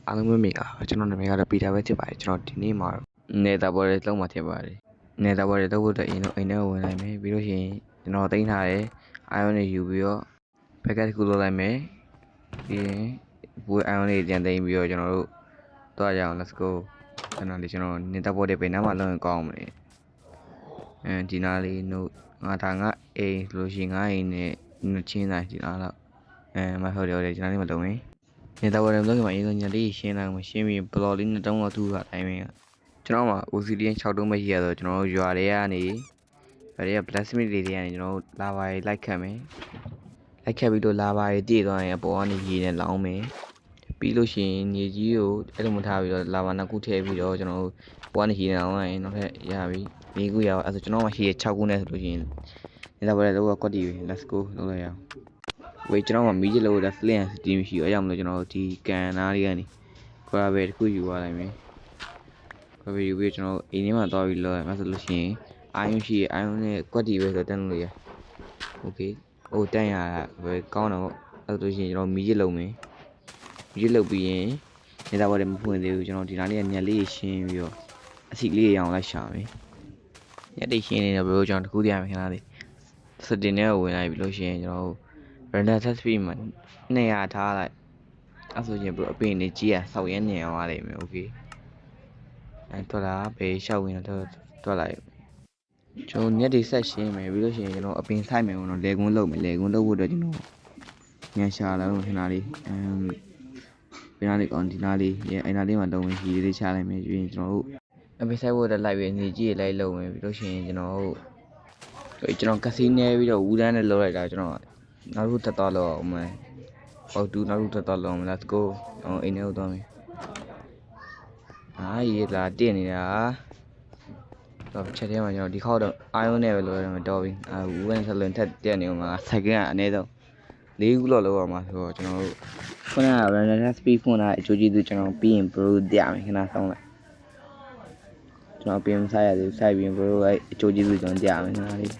အားလုံးပဲမိတာကျွန်တော်နာမည်ကတော့ပီတာပဲဖြစ်ပါတယ်ကျွန်တော်ဒီနေ့မှာနေတာဘော်တွေလုံးမှာဖြစ်ပါတယ်နေတာဘော်တွေလုံးဖို့အတွက်အရင်ဆုံးအိမ်ထဲကိုဝင်လိုက်မယ်ပြီးလို့ရှိရင်ကျွန်တော်တင်ထားတဲ့အာယုံတွေယူပြီးတော့ဘက်ကတစ်ခုလုပ်လိုက်မယ်ပြီးရင်ဘူးအာယုံတွေပြန်သိမ်းပြီးတော့ကျွန်တော်တို့သွားကြအောင် let's go ကျွန်တော်နေတာဘော်တွေပဲနားမှာလုံးရင်ကောင်းမလဲဒီနားလေးတို့ငါအိမ်လို့ရှိရင်ငါအိမ်နဲ့ချင်းတိုင်းဒီနားတော့မဟုတ်တယ်ကျွန်တော်လေးမလုံးရင်နေတာဘော်တွေလုံးမှာအရင်ဆုံးညလေးရှင်းလိုက်မှရှင်းပြီးဘလော်လေးနဲ့တုံးတော့သူ့ဟာတိုင်းပဲကျွန်တော်မှာ OCDN 6တုံးပဲရှိရတော့ကျွန်တော်ရွာတွေကနေplastic တွေကနေကျွန်တော်လာပါရီလိုက်ခတ်မယ်လိုက်ခတ်ပြီးတော့လာပါရီတည်သွားရင်အပေါ်ကနေရေနဲ့လောင်းမယ်ပြီးလို့ရှိရင်မြေကြီးကိုအဲ့လိုမထားပြီးတော့လာပါနှစ်ခုထည့်ပြီးတော့ကျွန်တော်ပေါ်ကနေရေနဲ့လောင်းလိုက်ရင်နောက်ထပ်ရပြီ၄ခုရအောင်အဲ့ဆိုကျွန်တော်မှရှိရ6ခုနဲ့ဆိုလို့ရှိရင်နေတာဘော်တွေတော့ကွက်တီပဲ let's go လုပ်လိုက်ရအောင်ဝေးကျွန်တော်မှမီးကြီးလို့ဒါ flint စတီးမရှိတော့အကြောင်းမလို့ကျွန်တော်ဒီကန်နားလေးကနေခွာပဲတစ်ခုယူသွားလိုက်မယ်ခွာပဲယူပြီးကျွန်တော်အိမ်ထဲမှာသွားပြီးလောက်ရမှာဆိုလို့ရှိရင်အာယုံရှိအာယုံနဲ့ကွက်တီပဲဆိုတန်းလို့ရโอเคဟိုတန်းရပဲကောင်းတော့အဲ့ဆိုရှင်ကျွန်တော်မီးကြီးလုံမယ်မီးကြီးလုံပြီးရင်နေတာဘော်တွေမဖွင့်သေးဘူးကျွန်တော်ဒီနားလေးကညက်လေးရှင်းပြီးတော့အစီလေးရအောင်လိုက်ရှာမယ်ညက်လေးရှင်းနေတော့ဘယ်လိုကျွန်တော်တခုတည်းရမယ်ခဏလေးစတင်နဲ့ဝင်လိုက်ပြီးလို့ရှိရင်ကျွန်တော်render test speed မှာ200ထားလိုက်အဲ့ဆိုရင်ဘယ်အပင်နေကြီးอ่ะစောက်ရဲနေအောင်ရတယ်မယ်โอเคထွက်လာဘေးရှောက်ဝင်တော့ထွက်လိုက်ကျွန်တော်ညက်တွေဆက်ရှင်းမယ်ပြီးလို့ရှိရင်ကျွန်တော်အပင်ဆိုင်မယ်ကျွန်တော်လေကွန်းလုပ်မယ်လေကွန်းလုပ်ဖို့အတွက်ကျွန်တော်ညရှာလာလို့ခဏလေးဘယ်နားလေးကောင်းဒီနားလေးအဲ့နားလေးမှာတုံးဝင်ကြီးလေးချလိုက်မယ်ပြီးရင်ကျွန်တော်တို့အပင်ဆိုင်ဖို့အတွက်လိုက်ပြီးနေကြီးလေးလုပ်မယ်ပြီးလို့ရှိရင်ကျွန်တော်ကစီနေပြီးတော့ဝူဒန်းနဲ့လုပ်လိုက်တာကျွန်တော်နောက်တစ်ထပ်တော့လောက်အောင်မယ်ပေါတူနောက်တစ်ထပ်တော့လောက်အောင် let's go အိမ်ထဲကိုသွားမယ်ရေလာတင်နေတာတော့ချက်ထဲမှာကျွန်တော်ဒီခေါက်တော့အာယုံနဲ့ပဲလုပ်ရမှာတော်ပြီဝူဒန်းဆက်လွန်ထက်တက်နေမှာစိုက်ကင်းကအနည်းဆုံး၄ခုလောက်လောက်အောင်မှာဆိုတော့ကျွန်တော်တို့ခုနက render speed ဖွင့်တာအကျိုးကျေးဇူးကျွန်တော်ပြီးရင် bro ပြမယ်ခဏဆောင်းလိုက်ကျွန်တော်ပြင်ဆိုင်ရသေးစိုက်ပြီး bro အဲ့အကျိုးကျေးဇူးကျွန်တော်ပြမယ်ခဏလေး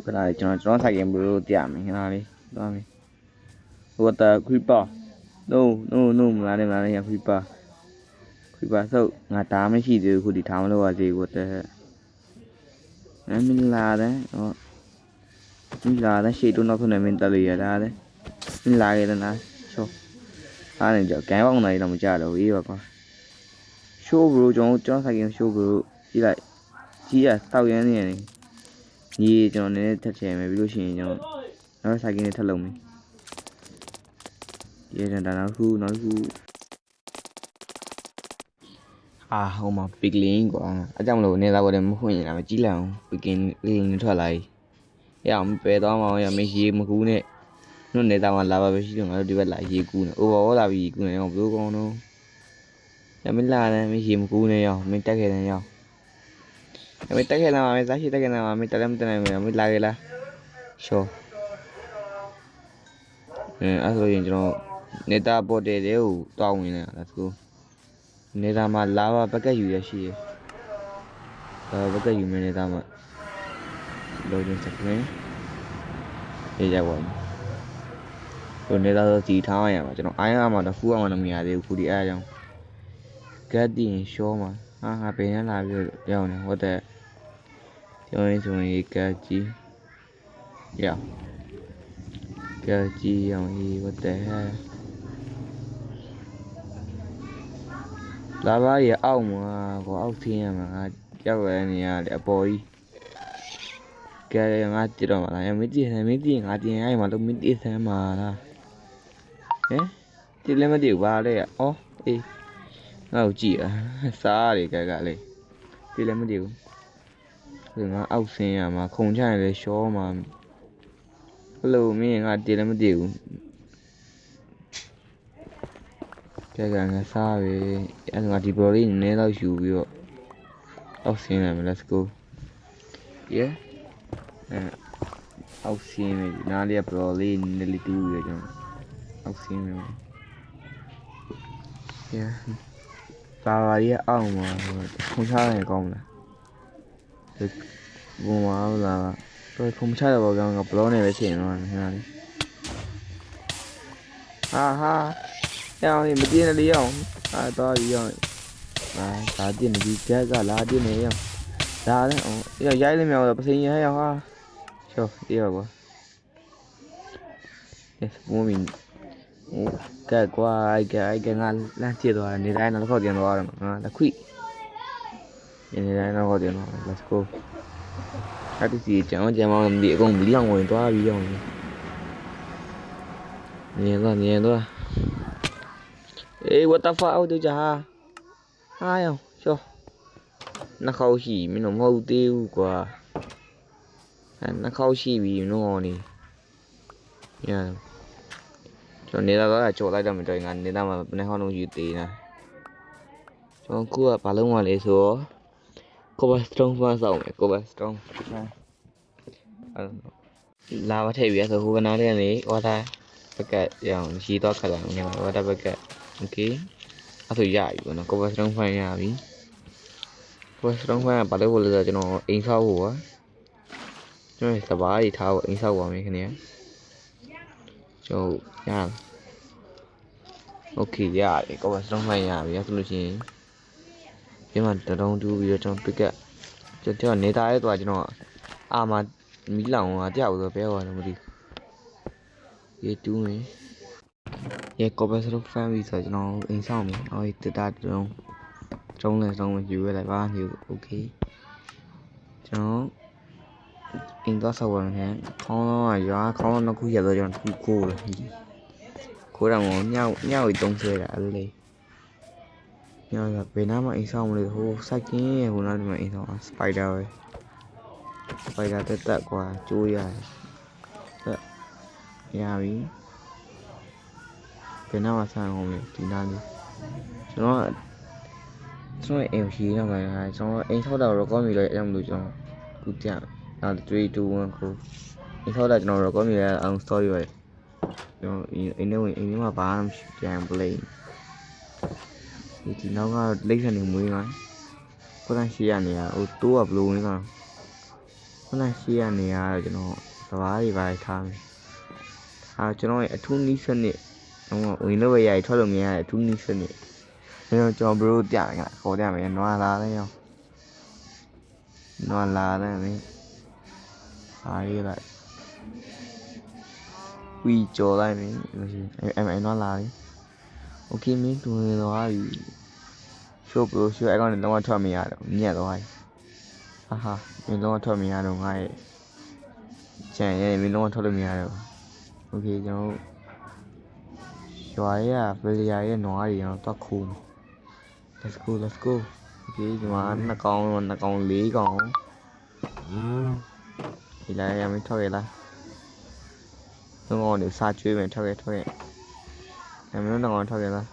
ခဏလေးကျွန်တော်ဆိုင်ရင် bro ပြမယ်ခဏလေးသွားမယ် water creeper no မလာနဲ့ရ creeper ဆုပ်ငါတားမရှိသေးဘူးခုဒီထားမလို့ပါသေး water မင်းလာတယ်ရှေ့တော့နောက်ဆုံးနေမင်းတက်လို့ရတာလေမင်းလာခဲ့တယ်လားချောအားနေကြောက်ကန်ပေါင်းနိုင်တော့မကြတော့အေးပါကွာ show bro ကျွန်တော်ဆိုင်ရင် show bro ကြည့်လိုက်ကြီးရတောက်ရမ်းနေတယ်ညီကျွန်တော်နည်းနည်းထက်ချင်မယ်ပြီးလို့ရှိရင်ကျွန်တော်နောက်ဆိုင်ကင်းနဲ့ထပ်လုပ်မယ်ဒီရန်တာနောက်ခုဟိုမှာ piglin ကွာအကြောင်းမလို့နေတာဘော်တယ်မဖွင့်ရင်လာမကြီးလိုက်အောင် piglin လေးနဲ့ထွက်လာရအောင်ပယ်သွားမအောင်ရမရေမကူးနဲ့နှုတ်နေတာမှာလာပါပဲရှိတော့ငါတို့ဒီဘက်လာရေကူးနေ overall လာပြီးကူးနေအောင်ဘယ်လိုကောင်းတော့ရမလာနဲ့မရေမကူးနဲ့ရောမင်းတက်ခဲ့တယ်ရောမင်းတက်ခဲ့လာမှာမင်းစားရှိတက်ခဲ့လာမှာမင်းတက်လည်းမတက်နိုင်ဘူးမင်းလာခဲ့လားရှောအဲ့ဆိုရင်ကျွန်တော်နေတာပေါ်တယ်တွေကိုတောင်းဝင်နေတာ let's go နေတာမှာလာပါဘက်ကယူရရှိရဘက်ကယူမယ်နေတာမှာလောချင်းစကွင်းရေးကြပါဦးဟိုနေတာတော့ဒီထားရမှာကျွန်တော်အိုင်းရမှာတော့ဖူးအောင်မရသေးဘူးခုဒီအားကြောင့်ကတ်တင်ရှောမှာဟာဘယ်နဲ့လာပြီးရောက်နေဟုတ်တယ်ကျောင်းရင်းဆိုရင်ကတ်ကြီးရောင်ဟေးဟုတ်တယ်လာပါရအောက်မှာကောအောက်ဆင်းရမှာငါကြောက်ရနေရတယ်အပေါ်ကြီးကဲငါတည်တော့မှာလားမင်းတည်ငါတင်ရိုက်မှာလို့မင်းတည်ဆမ်းမှာလားတည်လည်းမတည်ပါလေအော်အေးငါ့ကိုကြည့်စားရတယ်ကလေတည်လည်းမတည်ဘူးဒီငါအောက်ဆင်းရမှာခုံချရင်လည်းရှောမှာဟယ်လိုမင်းငါတည်လည်းမတည်ဘူးကဲငါစားပြီအဲ့ငါဒီ bro လေးနည်းနည်းတော့ယူပြီးတော့အောက်ဆင်းရမယ် let's go yeah အောက်ဆင်းမယ်နားလေး bro လေးနည်းနည်းလေးတူးရကျွန်တော်အောက်ဆင်းမယ် yeah bà đi ông mà không sao này con nè thì buồn mà là tôi không chắc là vào gần gặp lỗ này với chuyện mà thế nào đi ha theo thì mình đi là đi không tôi đi rồi trả tiền là đi chơi cả là tiền này không ra đấy giờ giấy lên mèo là bác sĩ như thế không ha trời đi rồi quá mua mình cái qua cái ngăn là chia rồi này đây nó có tiền rồi là quỵ này đây nó có tiền rồi let's go các cái gì chẳng có mà làm địa cùng lý ông ngồi toa đi rồi nhìn thôi ê what the fuck tôi chả hai không cho nó khâu chỉ mình nó mâu tiêu quả nó khâu chỉ vì nó ngon đi nha cho nên là đó là chỗ lại đâu mình trời ngàn nên là mà bên này họ nó dữ tí nè cho cua bà lông ngoài lấy số cô bà strong pha sầu mày cô bà strong là có thể biết rồi cô nói đây này qua ta tất cả dạng chỉ to cả dạng nhưng mà qua ta tất cả ok à thử giải của nó cô bà strong pha nhà bí cô bà strong pha bà tới vô giờ cho nó in sau của cho nên tập bá thì thao in sau của mấy cái này cho nhà ok dạ cô bà strong pha nhà bí tôi chỉ nhưng mà từ đâu chú bây trong tất cả cho nên ta ấy tòa cho nó mà mỹ lòng mà theo rồi bé rồi nó đi ये तू में ये कोई सिर्फ फैमिली था जो इंसान में और इतना trong mình chịu lại ba thì ok cho nó in có sâu rồi hả không nó gió không nó cũng giờ rồi cho cô là cô đang ngồi nhau thì trong xe đã đi nhau là về nó mà in xong rồi hô sách nhé cô nói mà in xong spider tới tận qua chui à nhà bí cái nào mà sang hôm nay thì đang đi cho nó em khí là mày cho anh thâu đầu rồi có mình lại em được cho cụ chạm là 3 2 1 cô anh thâu đầu rồi có mình là ông story vậy anh nếu mà ba năm chàng play thì nó có lấy ra được mới nói có đang xia này ô tô ập luôn nữa có đang xia này cho nó tao đi vài tháng cho nó thu ní sân này đúng không ui nó bây giờ thoát được nhà thu ní sân này nên cho bro chả ngại khó chả mày nó là đấy không nó là đấy mấy đi lại quy cho lại mấy em nó là đấy ok mấy tụi nó thì show ai con nó thoát mày nhẹ rồi ha mình nó thoát mày rồi ngay chả vậy mình nó thoát được mày rồi ok cho xoáy bây giờ nó thì nó to khùng let's go ok nhưng mà nó còn lý còn thì là em mới thôi là nó ngon để xa chơi mày thôi em nó ngon thôi là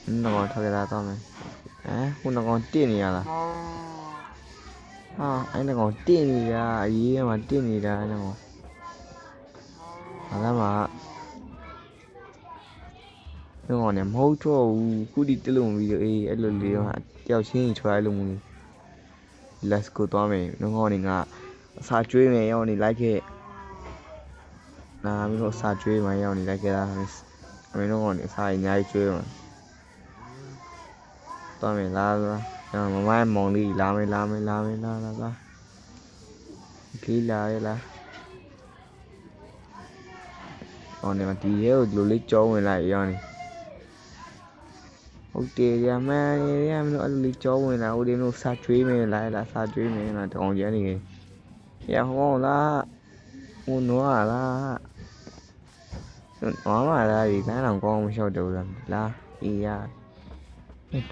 nó ngon thôi là to mày không nó ngon tiền gì là anh nó ngon tiền gì ra gì mà tiền gì ra nó ngon là mà nó ngon em hấu cho cứ đi tới luôn video ấy lần liều hả theo xin cho ai luôn let's go to mày nó ngon thì ngà xa chơi mày nhau thì like cái mình có xa chơi mày nhau thì like cái là mày nó ngon thì xa nhai chơi mà to mày la mà mai mong đi la mày la kỹ là còn này mà tí hết rồi lấy cho mày lại rồi ok ra mà em nữa lấy cho mày nào đi nó xa truy mày lại là xa truy mày là còn gì này em không là muốn nó là nó mà là thì cái làm con sao được làm là đi ra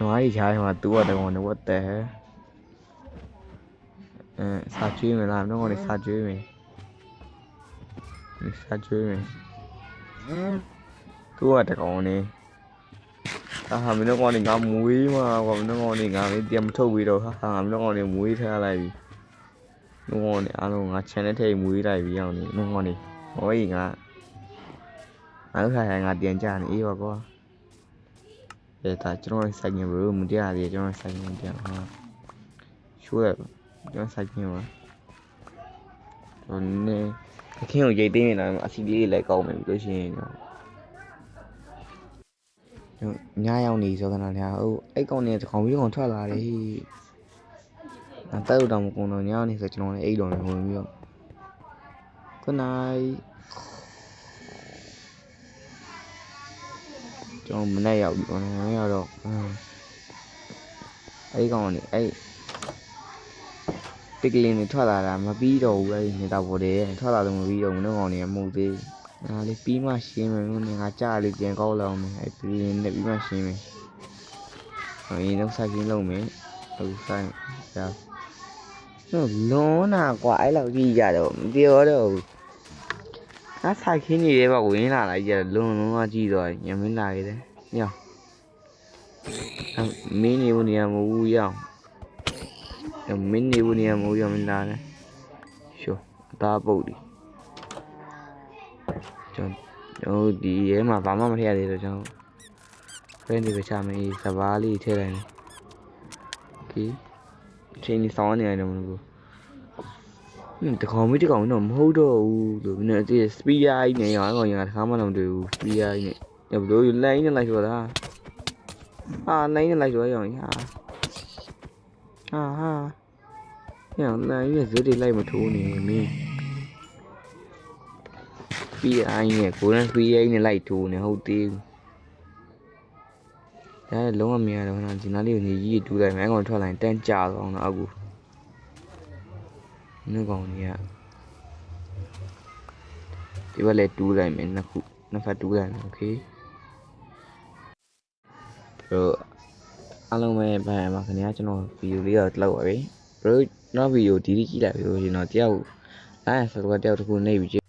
nói gì chạy mà tua được còn nó tệ xa truy mày làm nó còn xa truy mày tua được còn nè mình nó ngon thì ngắm muối mà còn nó ngon thì ngắm cái tiêm thâu bị rồi mình nó ngon thì muối theo này nó ngon thì ăn luôn ngắt chén thế muối này vì nhau thì nó ngon thì có gì ngà ăn khai ngà tiền trả này ý vào co ဒါကျွန်တော်စိုက်ကင်ဘရိုမတရားသေးကျွန်တော်စိုက်ကင်တရားဟာရှိုးရကျွန်တော်စိုက်ကင်ပါဟိုနေအခင်းကိုရိတ်သိမ်းနေတာအစီလေးလည်းကောင်းမယ်ပြီးလို့ရှိရင်ညရောက်နေဆိုခဏလည်းဟိုအဲ့ကောင်နေတကောင်ပြီးကောင်ထွက်လာတယ်တက်လို့တော့မကုန်တော့ညနေဆိုကျွန်တော်လည်းအိတ်တော်နေဝင်ပြီးတော့Good night ကျွန်တော်မနေ့ရောက်ပြီမနေ့ရောက်တော့အဲ့ကောင်နေအဲ့ပစ်ကလင်းနေထွက်လာတာမပြီးတော့ဘူးအဲ့နေတာပေါ်တယ်ထွက်လာတော့မပြီးတော့ဘူးကောင်နေမဟုတ်သေးငါလေးပြီးမှရှင်းမယ်ငါကြားလေးပြန်ကောက်လောက်မယ်အဲ့ပြီးရင်ပြီးမှရှင်းမယ်အရင်တော့စိုက်ကင်းလုံးမယ်အခုဆိုင်ဒါလုံးနာကွာအဲ့လောက်ကြီးကြတော့မပြောတော့ဘူးငါစိုက်ကင်းနေတယ်ပေါ့ဝင်လာလိုက်ကြလုံးလုံးကကြီးသွားညမင်းလာခဲ့တယ်ညမင်းနေဘူးနေရမဟုတ်ဘူးရောက်မင်းနေဘူးနေရမဟုတ်ရမင်းလာတယ်ရှိုးဒါပုတ်ဒီကျွန်တော်ဒီရဲမှာဘာမှမထည့်ရသေးတော့ကျွန်တော်ဖရင်းဒီပဲချမယ်စဘာလေးထည့်လိုက်မယ်โอเคအချိန်ကြီးစောင်းနေရတယ်မလို့တကောင်မတော့မဟုတ်တော့ဘူးလို့နည်းဒီစပီယာကြီးနေရောအဲ့ကောင်ကတခါမှတော့မတွေ့ဘူးစပီယာကြီးနဲ့ဘလို့လိုင်းနေလိုက်ဆိုတာဟာလိုင်းနေလိုက်ဆိုရအောင်ဟာညလိုင်းရဲ့ဇွတ်တွေလိုက်မထိုးနေမင်းစပီယာကြီးနဲ့ကိုရန်စပီယာကြီးနဲ့လိုက်ထိုးနေဟုတ်သေးဘူးဒါလုံးဝမရတော့ခဏဒီနားလေးကိုညီကြီးတူးလိုက်မယ်အဲ့ကောင်ထွက်လာရင်တန်းကြအောင်တော့အခုနှုတ်ကောင်ကြီးကဒီဘက်လည်းတူးလိုက်မယ်နှစ်ဖက်တူးလိုက်မယ်โอเคအားလုံးပဲဗန်ပါခင်ဗျာကျွန်တော်ဗီဒီယိုလေးတော့လောက်ပါပြီဘရိုနောက်ဗီဒီယိုဒီကြည့်လိုက်ပြီးလို့ရှင်တော့တယောက် Subscribe တယောက်တစ်ခုနှိပ်ပြီး